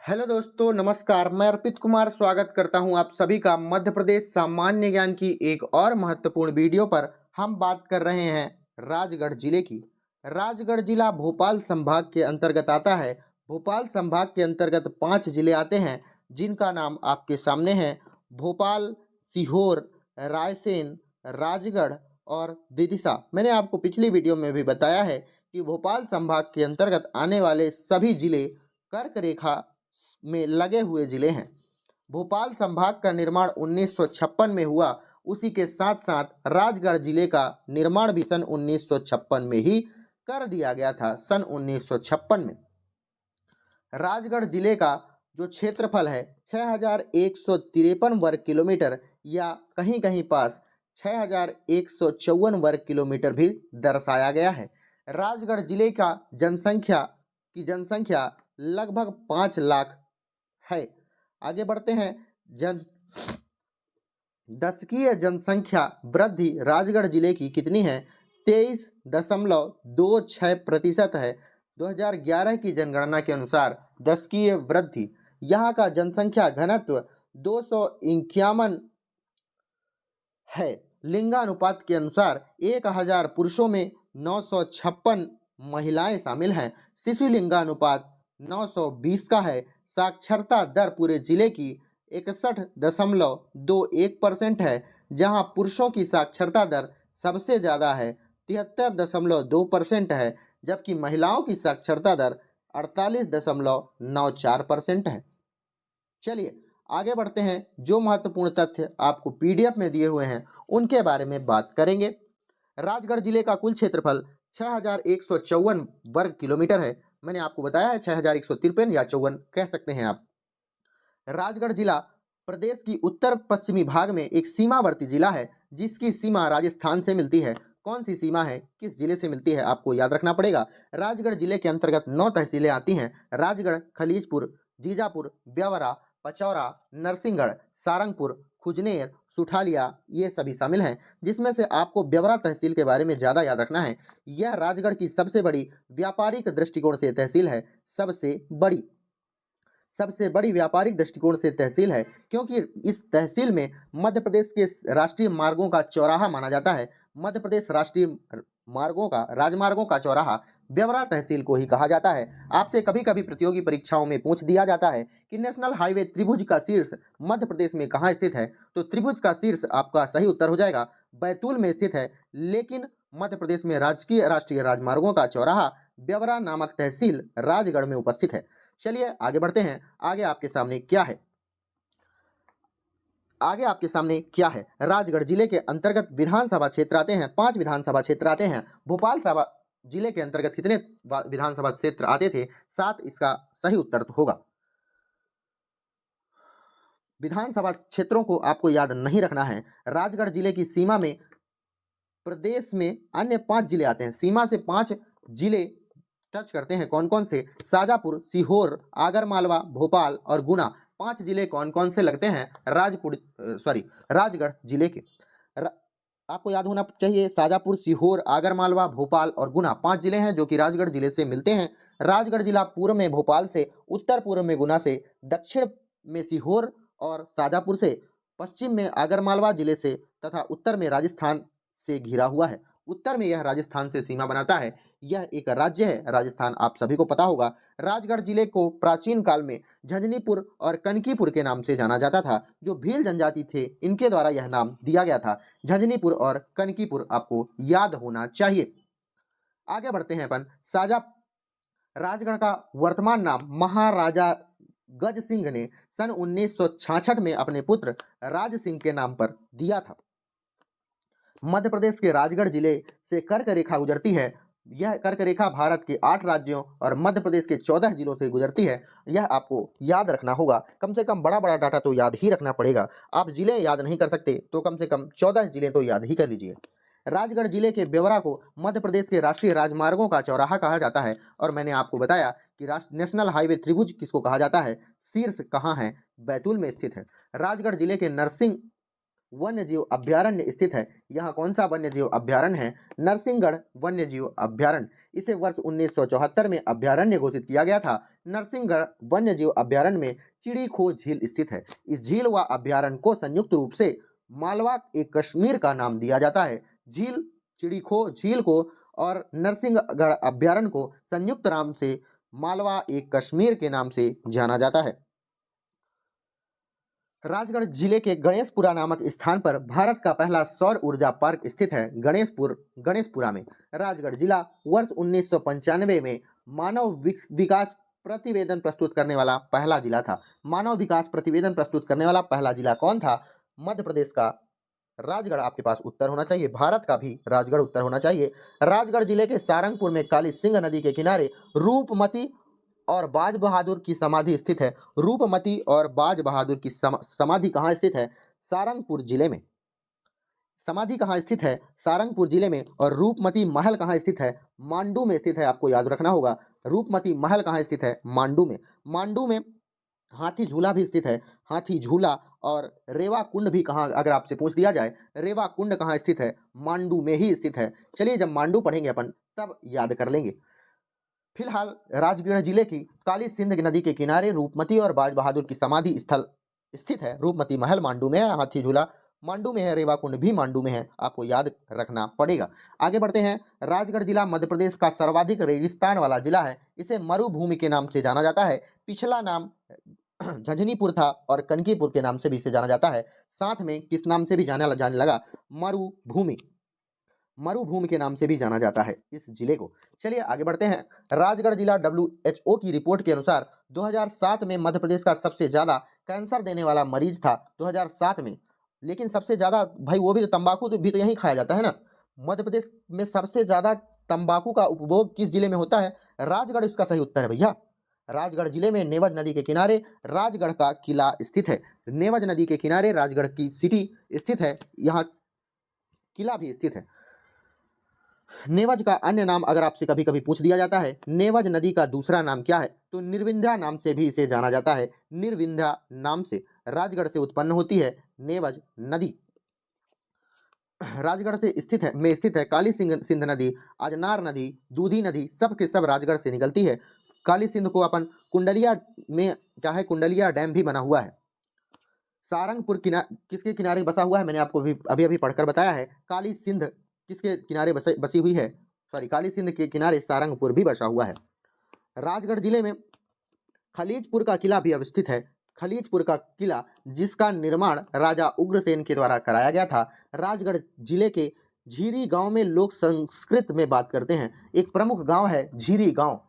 Hello दोस्तों, नमस्कार। मैं अर्पित कुमार स्वागत करता हूं आप सभी का मध्य प्रदेश सामान्य ज्ञान की एक और महत्वपूर्ण वीडियो पर। हम बात कर रहे हैं राजगढ़ जिले की। राजगढ़ जिला भोपाल संभाग के अंतर्गत आता है। भोपाल संभाग के अंतर्गत 5 जिले आते हैं जिनका नाम आपके सामने है। भोपाल, सीहोर, रायसेन, राजगढ़ और विदिशा। मैंने आपको पिछली वीडियो में भी बताया है कि भोपाल संभाग के अंतर्गत आने वाले सभी जिले कर्क रेखा में लगे हुए जिले हैं। भोपाल संभाग का निर्माण 1956 में हुआ। उसी के साथ साथ राजगढ़ जिले का निर्माण भी सन 1956 में ही कर दिया गया था। सन 1956 में राजगढ़ जिले का जो क्षेत्रफल है 6153 वर्ग किलोमीटर या कहीं कहीं पास 6154 वर्ग किलोमीटर भी दर्शाया गया है। राजगढ़ जिले का जनसंख्या लगभग 5 लाख है। आगे बढ़ते हैं। दशकीय जनसंख्या वृद्धि राजगढ़ जिले की कितनी है? 23.26% है। 2011 की जनगणना के अनुसार दशकीय वृद्धि। यहाँ का जनसंख्या घनत्व 251 है। लिंगानुपात के अनुसार 1000 पुरुषों में 956 महिलाएं शामिल हैं। शिशु लिंगानुपात 920 का है। साक्षरता दर पूरे जिले की 61.21% है, जहां पुरुषों की साक्षरता दर सबसे ज़्यादा है, 73.2% है, जबकि महिलाओं की साक्षरता दर 48.94% है। चलिए आगे बढ़ते हैं। जो महत्वपूर्ण तथ्य आपको पीडीएफ में दिए हुए हैं उनके बारे में बात करेंगे। राजगढ़ जिले का कुल क्षेत्रफल 6154 वर्ग किलोमीटर है। मैंने आपको बताया है 6153 या 54 कह सकते हैं आप। राजगढ़ जिला प्रदेश की उत्तर पश्चिमी भाग में एक सीमावर्ती जिला है जिसकी सीमा राजस्थान से मिलती है। कौन सी सीमा है, किस जिले से मिलती है, आपको याद रखना पड़ेगा। राजगढ़ जिले के अंतर्गत 9 तहसीलें आती हैं। राजगढ़, खलीजपुर, जीजापुर, ब्यावरा, पचौरा, नरसिंहगढ़, सारंगपुर, खुजनेर, सुठालिया ये सभी शामिल हैं, जिसमें से आपको ब्यावरा तहसील के बारे में ज़्यादा याद रखना है। यह राजगढ़ की सबसे बड़ी व्यापारिक दृष्टिकोण से तहसील है। सबसे बड़ी व्यापारिक दृष्टिकोण से तहसील है, क्योंकि इस तहसील में मध्य प्रदेश के राष्ट्रीय मार्गों का चौराहा माना जाता है। मध्य प्रदेश राष्ट्रीय राजमार्गों का चौराहा ब्यावरा तहसील को ही कहा जाता है। आपसे कभी कभी प्रतियोगी परीक्षाओं में पूछ दिया जाता है कि नेशनल हाईवे त्रिभुज का शीर्ष मध्य प्रदेश में कहाँ स्थित है, तो त्रिभुज का शीर्ष आपका सही उत्तर हो जाएगा बैतूल में स्थित है। लेकिन मध्य प्रदेश में राष्ट्रीय राजमार्गों का चौराहा ब्यावरा नामक तहसील राजगढ़ में उपस्थित है। चलिए आगे बढ़ते हैं। आगे आपके सामने क्या है? राजगढ़ जिले के अंतर्गत विधानसभा क्षेत्र आते हैं। 5 विधानसभा क्षेत्र आते हैं। भोपाल सभा जिले के अंतर्गत कितने विधानसभा क्षेत्र आते थे? 7 इसका सही उत्तर होगा। विधानसभा क्षेत्रों को आपको याद नहीं रखना है। राजगढ़ जिले की सीमा में प्रदेश में अन्य 5 जिले आते हैं। सीमा से 5 जिले टच करते हैं। कौन कौन से? शाजापुर, सीहोर, आगरमालवा, भोपाल और गुना। 5 जिले कौन कौन से लगते हैं? राजगढ़ जिले के। आपको याद होना चाहिए, शाजापुर, सीहोर, आगरमालवा, भोपाल और गुना 5 जिले हैं जो कि राजगढ़ जिले से मिलते हैं। राजगढ़ जिला पूर्व में भोपाल से, उत्तर पूर्व में गुना से, दक्षिण में सीहोर और शाजापुर से, पश्चिम में आगरमालवा जिले से तथा उत्तर में राजस्थान से घिरा हुआ है। उत्तर में यह राजस्थान से सीमा बनाता है। यह एक राज्य है राजस्थान, आप सभी को पता होगा। राजगढ़ जिले को प्राचीन काल में झंझनीपुर और कनकीपुर के नाम से जाना जाता था। जो भील जनजाति थे इनके द्वारा यह नाम दिया गया था। झंझनीपुर और कनकीपुर आपको याद होना चाहिए। आगे बढ़ते हैं अपन। राजगढ़ का वर्तमान नाम महाराजा गज सिंह ने सन 1966 में अपने पुत्र राज सिंह के नाम पर दिया था। मध्य प्रदेश के राजगढ़ जिले से कर्क रेखा गुजरती है। यह कर्क रेखा भारत के 8 राज्यों और मध्य प्रदेश के 14 जिलों से गुजरती है। यह आपको याद रखना होगा। कम से कम बड़ा बड़ा डाटा तो याद ही रखना पड़ेगा। आप जिले याद नहीं कर सकते तो कम से कम 14 जिले तो याद ही कर लीजिए। राजगढ़ जिले के ब्यावरा को मध्य प्रदेश के राष्ट्रीय राजमार्गों का चौराहा कहा जाता है। और मैंने आपको बताया कि नेशनल हाईवे त्रिभुज किसको कहा जाता है? शीर्ष कहाँ है? बैतूल में स्थित है। राजगढ़ जिले के नरसिंह वन्य जीव अभ्यारण्य स्थित है। यहाँ कौन सा वन्य जीव अभ्यारण्य है? नरसिंहगढ़ वन्य जीव अभ्यारण्य। इसे वर्ष 1974 में अभ्यारण्य घोषित किया गया था। नरसिंहगढ़ वन्यजीव अभ्यारण्य में चिड़ीखो झील स्थित है। इस झील व अभ्यारण्य को संयुक्त रूप से मालवा ए कश्मीर का नाम दिया जाता है। झील चिड़ीखो झील को और नरसिंहगढ़ अभ्यारण्य को संयुक्त नाम से मालवा ए कश्मीर के नाम से जाना जाता है। राजगढ़ जिले के गणेशपुरा नामक स्थान पर भारत का पहला सौर ऊर्जा पार्क स्थित है। गणेशपुरा में राजगढ़ जिला वर्ष 1995 में मानव विकास प्रतिवेदन प्रस्तुत करने वाला पहला जिला था। मानव विकास प्रतिवेदन प्रस्तुत करने वाला पहला जिला कौन था? मध्य प्रदेश का राजगढ़ आपके पास उत्तर होना चाहिए। भारत का भी राजगढ़ उत्तर होना चाहिए। राजगढ़ जिले के सारंगपुर में काली सिंह नदी के किनारे रूपमती और बाज बहादुर की समाधि स्थित है। रूपमती और बाज बहादुर की समाधि कहाँ स्थित है? सारंगपुर जिले में। समाधि कहाँ स्थित है? सारंगपुर जिले में। और रूपमती महल कहाँ स्थित है? मांडू में स्थित है। आपको याद रखना होगा, रूपमती महल कहाँ स्थित है? मांडू में। मांडू में हाथी झूला भी स्थित है। हाथी झूला और रेवा कुंड भी कहाँ, अगर आपसे पूछ दिया जाए रेवा कुंड कहाँ स्थित है? मांडू में ही स्थित है। चलिए जब मांडू पढ़ेंगे अपन तब याद कर लेंगे। फिलहाल राजगढ़ जिले की काली सिंध नदी के किनारे रूपमती और बाज बहादुर की समाधि स्थल स्थित है। रूपमती महल मांडू में है, हाथी झूला मांडू में है, रेवा कुंड भी मांडू में है। आपको याद रखना पड़ेगा। आगे बढ़ते हैं। राजगढ़ जिला मध्य प्रदेश का सर्वाधिक रेगिस्तान वाला जिला है। इसे मरुभूमि के नाम से जाना जाता है। पिछला नाम झंझनीपुर था और कनकीपुर के नाम से भी इसे जाना जाता है। साथ में किस नाम से भी जाने लगा? मरुभूमि। मरुभूमि के नाम से भी जाना जाता है इस जिले को। चलिए आगे बढ़ते हैं। राजगढ़ जिला WHO की रिपोर्ट के अनुसार 2007 में मध्य प्रदेश का सबसे ज्यादा कैंसर देने वाला मरीज था 2007 में। लेकिन सबसे ज्यादा भाई वो भी तो तंबाकू तो भी तो यहीं खाया जाता है ना। मध्य प्रदेश में सबसे ज्यादा तंबाकू का उपभोग किस जिले में होता है? राजगढ़ इसका सही उत्तर है भैया। राजगढ़ जिले में नेवज नदी के किनारे राजगढ़ का किला स्थित है। नेवज नदी के किनारे राजगढ़ की सिटी स्थित है, यहाँ किला भी स्थित है। नेवज का अन्य नाम अगर आपसे कभी कभी पूछ दिया जाता है, नेवज नदी का दूसरा नाम क्या है? तो निर्विंध्या नाम से भी इसे जाना जाता है। निर्विंध्या नाम से राजगढ़ से उत्पन्न होती है नेवज नदी। राजगढ़ से स्थित है काली सिंध नदी, अजनार नदी, दूधी नदी, सब के सब राजगढ़ से निकलती है। काली सिंध को अपन कुंडलिया में क्या है, कुंडलिया डैम भी बना हुआ है। सारंगपुर किसके किनारे बसा हुआ है? मैंने आपको अभी अभी पढ़कर बताया है। काली सिंध किसके किनारे बसी हुई है? काली सिंध के किनारे सारंगपुर भी बसा हुआ है। राजगढ़ जिले में खलीजपुर का किला भी अवस्थित है। खलीजपुर का किला जिसका निर्माण राजा उग्रसेन के द्वारा कराया गया था। राजगढ़ जिले के झीरी गांव में लोग संस्कृत में बात करते हैं। एक प्रमुख गांव है झीरी गांव,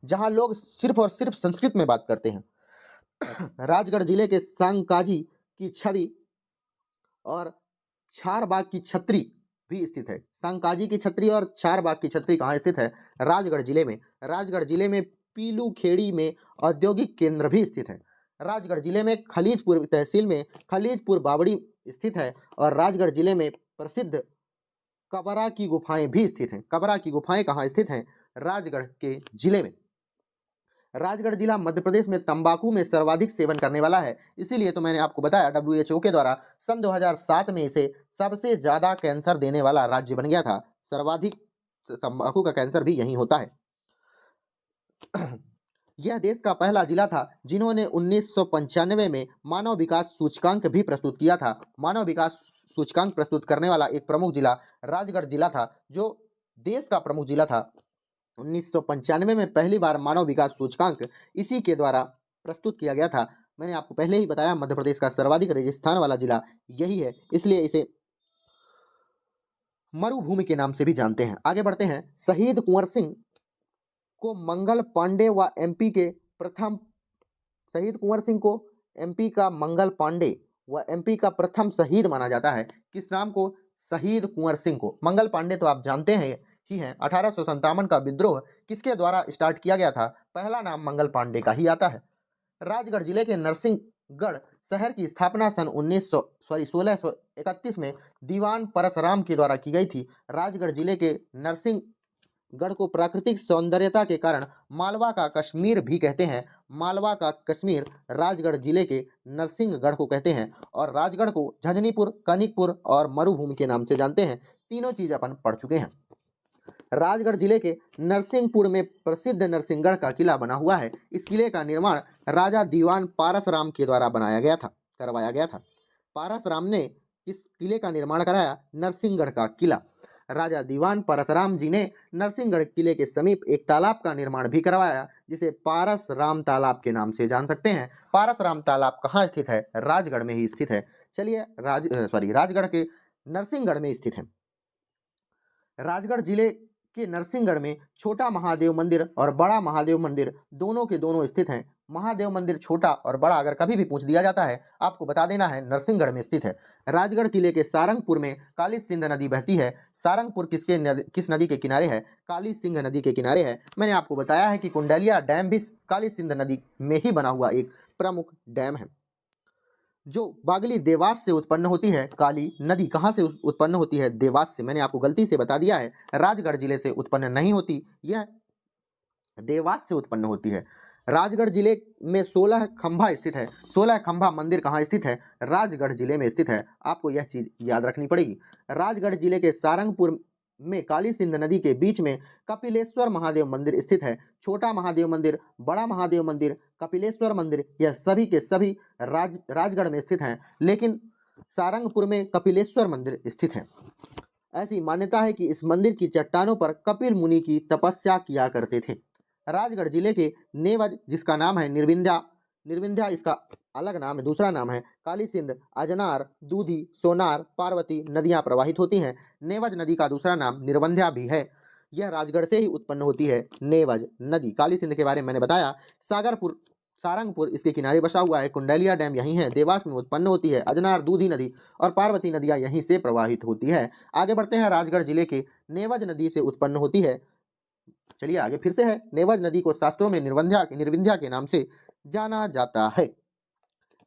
जहां लोग सिर्फ और सिर्फ संस्कृत में बात करते हैं। राजगढ़ जिले के सांकाजी की छवि और चारबाग की छतरी भी स्थित है। सांकाजी की छतरी और चारबाग की छतरी कहाँ स्थित है? राजगढ़ जिले में। राजगढ़ जिले में पीलू खेड़ी में औद्योगिक केंद्र भी स्थित है। राजगढ़ जिले में खलीजपुर तहसील में खलीजपुर बावड़ी स्थित है। और राजगढ़ जिले में प्रसिद्ध कबरा की गुफाएं भी स्थित हैं। कबरा की गुफाएं कहाँ स्थित हैं? राजगढ़ के जिले में। राजगढ़ जिला मध्य प्रदेश में तंबाकू में सर्वाधिक सेवन करने वाला है। इसीलिए तो मैंने आपको बताया WHO के द्वारा सन 2007 में इसे सबसे ज्यादा कैंसर देने वाला राज्य बन गया था। सर्वाधिक तंबाकू का कैंसर भी यहीं होता है। यह देश का पहला जिला था जिन्होंने 1995 में मानव विकास सूचकांक भी प्रस्तुत किया था। मानव विकास सूचकांक प्रस्तुत करने वाला एक प्रमुख जिला राजगढ़ जिला था, जो देश का प्रमुख जिला था। 1995 में पहली बार मानव विकास सूचकांक इसी के द्वारा प्रस्तुत किया गया था। मैंने आपको पहले ही बताया मध्य प्रदेश का सर्वाधिक रेगिस्तान वाला जिला यही है, इसलिए इसे मरुभूमि के नाम से भी जानते हैं। आगे बढ़ते हैं। शहीद कुंवर सिंह को मंगल पांडे व एमपी के प्रथम शहीद कुंवर सिंह को एमपी का मंगल पांडे व एमपी का प्रथम शहीद माना जाता है। किस नाम को? शहीद कुंवर सिंह को। मंगल पांडे तो आप जानते हैं ही हैं। 1857 का विद्रोह किसके द्वारा स्टार्ट किया गया था? पहला नाम मंगल पांडे का ही आता है। राजगढ़ जिले के नरसिंहगढ़ शहर की स्थापना सन 1631 में दीवान परसराम के द्वारा की गई थी। राजगढ़ जिले के नरसिंहगढ़ को प्राकृतिक सौंदर्यता के कारण मालवा का कश्मीर भी कहते हैं। मालवा का कश्मीर राजगढ़ जिले के नरसिंहगढ़ को कहते हैं। और राजगढ़ को झंझनीपुर, कनिकपुर और मरुभूमि के नाम से जानते हैं। तीनों चीज अपन पढ़ चुके हैं। राजगढ़ जिले के नरसिंहपुर में प्रसिद्ध नरसिंहगढ़ का किला बना हुआ है। इस किले का निर्माण राजा दीवान पारसराम के द्वारा करवाया गया था। पारसराम ने इस किले का निर्माण कराया, नरसिंहगढ़ का किला। राजा दीवान परसराम जी ने नरसिंहगढ़ किले के समीप एक तालाब का निर्माण भी करवाया, जिसे पारसराम तालाब के नाम से जान सकते हैं। पारसराम तालाब कहाँ स्थित है? राजगढ़ में ही स्थित है। चलिए राजगढ़ के नरसिंहगढ़ में स्थित है। राजगढ़ जिले के नरसिंहगढ़ में छोटा महादेव मंदिर और बड़ा महादेव मंदिर दोनों के दोनों स्थित हैं। महादेव मंदिर छोटा और बड़ा अगर कभी भी पूछ दिया जाता है, आपको बता देना है नरसिंहगढ़ में स्थित है। राजगढ़ किले के सारंगपुर में काली सिंध नदी बहती है। सारंगपुर किस नदी के किनारे है? काली सिंध नदी के किनारे है। मैंने आपको बताया है कि कुंडलिया डैम भी काली सिंध नदी में ही बना हुआ एक प्रमुख डैम है, जो बागली देवास से उत्पन्न होती है। काली नदी कहाँ से उत्पन्न होती है? देवास से। मैंने आपको गलती से बता दिया है, राजगढ़ जिले से उत्पन्न नहीं होती, यह देवास से उत्पन्न होती है। राजगढ़ जिले में 16 खंभा स्थित है। 16 खंभा मंदिर कहाँ स्थित है? राजगढ़ जिले में स्थित है। आपको यह चीज याद रखनी पड़ेगी। राजगढ़ जिले के सारंगपुर में काली सिंध नदी के बीच में कपिलेश्वर महादेव मंदिर स्थित है। छोटा महादेव मंदिर, बड़ा महादेव मंदिर, कपिलेश्वर मंदिर, यह सभी के सभी राजगढ़ में स्थित हैं, लेकिन सारंगपुर में कपिलेश्वर मंदिर स्थित है। ऐसी मान्यता है कि इस मंदिर की चट्टानों पर कपिल मुनि की तपस्या किया करते थे। राजगढ़ जिले के नेवज, जिसका नाम है निर्विंध्या इसका अलग नाम है, दूसरा नाम है काली सिंध, अजनार, दूधी, सोनार, पार्वती नदियां प्रवाहित होती हैं। नेवज नदी का दूसरा नाम निर्विंध्या भी है। यह राजगढ़ से ही उत्पन्न होती है, नेवज नदी। काली सिंध के बारे में मैंने बताया। सारंगपुर इसके किनारे बसा हुआ है। कुंडलिया डैम यहीं है, देवास में उत्पन्न होती है। अजनार, दूधी नदी और पार्वती नदियां यहीं से प्रवाहित होती है। आगे बढ़ते हैं। राजगढ़ जिले के नेवज नदी से उत्पन्न होती है। चलिए आगे फिर से है। नेवज नदी को शास्त्रों में निर्विंध्या के नाम से जाना जाता है।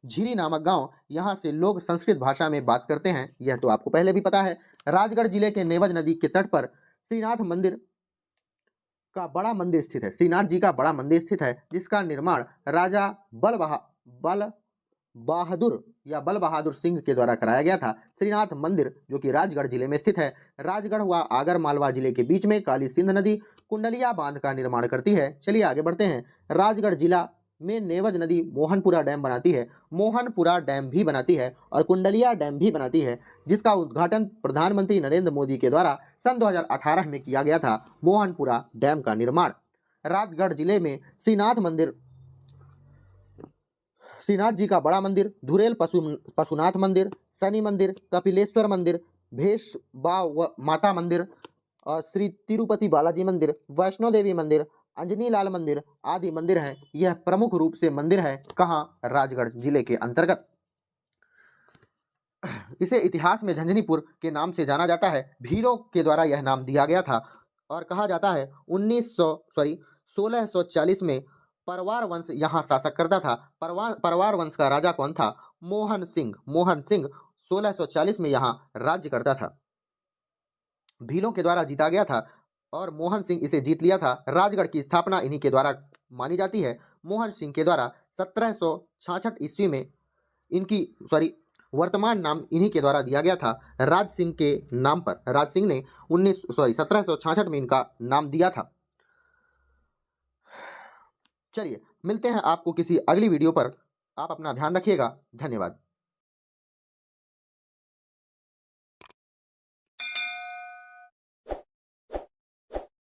झिरी नामक गांव, यहां से लोग संस्कृत भाषा में बात करते हैं, यह तो आपको पहले भी पता है। राजगढ़ जिले के नेवज नदी के तट पर श्रीनाथ मंदिर का बड़ा मंदिर स्थित है। श्रीनाथ जी का बड़ा मंदिर स्थित है, जिसका निर्माण राजा बल बहादुर सिंह के द्वारा कराया गया था। श्रीनाथ मंदिर जो कि राजगढ़ जिले में स्थित है। राजगढ़ व आगर मालवा जिले के बीच में काली सिंध नदी कुंडलिया बांध का निर्माण करती है। चलिए आगे बढ़ते हैं। राजगढ़ जिला में नेवज नदी मोहनपुरा डैम बनाती है। मोहनपुरा डैम भी बनाती है और कुंडलिया डैम भी बनाती है, जिसका उद्घाटन प्रधानमंत्री नरेंद्र मोदी के द्वारा सन 2018 में किया गया था। मोहनपुरा डैम का निर्माण। राजगढ़ जिले में श्रीनाथ जी का बड़ा मंदिर, धुरेल पशुनाथ मंदिर, शनि मंदिर, कपिलेश्वर मंदिर, माता मंदिर, श्री तिरुपति बालाजी मंदिर, वैष्णो देवी मंदिर, अंजनी लाल मंदिर आदि मंदिर हैं। यह प्रमुख रूप से मंदिर है कहाँ? राजगढ़ जिले के अंतर्गत। इसे इतिहास में झंझनीपुर के नाम से जाना जाता है। भीलों के द्वारा यह नाम दिया गया था और कहा जाता है 1640 में परवार वंश यहाँ शासक करता था। परवार वंश का राजा कौन था? मोहन सिंह 1640 में यहाँ राज्य करता था। भीलों के द्वारा जीता गया था और मोहन सिंह इसे जीत लिया था। राजगढ़ की स्थापना इन्हीं के द्वारा मानी जाती है। मोहन सिंह के द्वारा 1766 ईस्वी में वर्तमान नाम इन्हीं के द्वारा दिया गया था, राज सिंह के नाम पर। राज सिंह ने 1766 में इनका नाम दिया था। चलिए मिलते हैं आपको किसी अगली वीडियो पर। आप अपना ध्यान रखिएगा। धन्यवाद।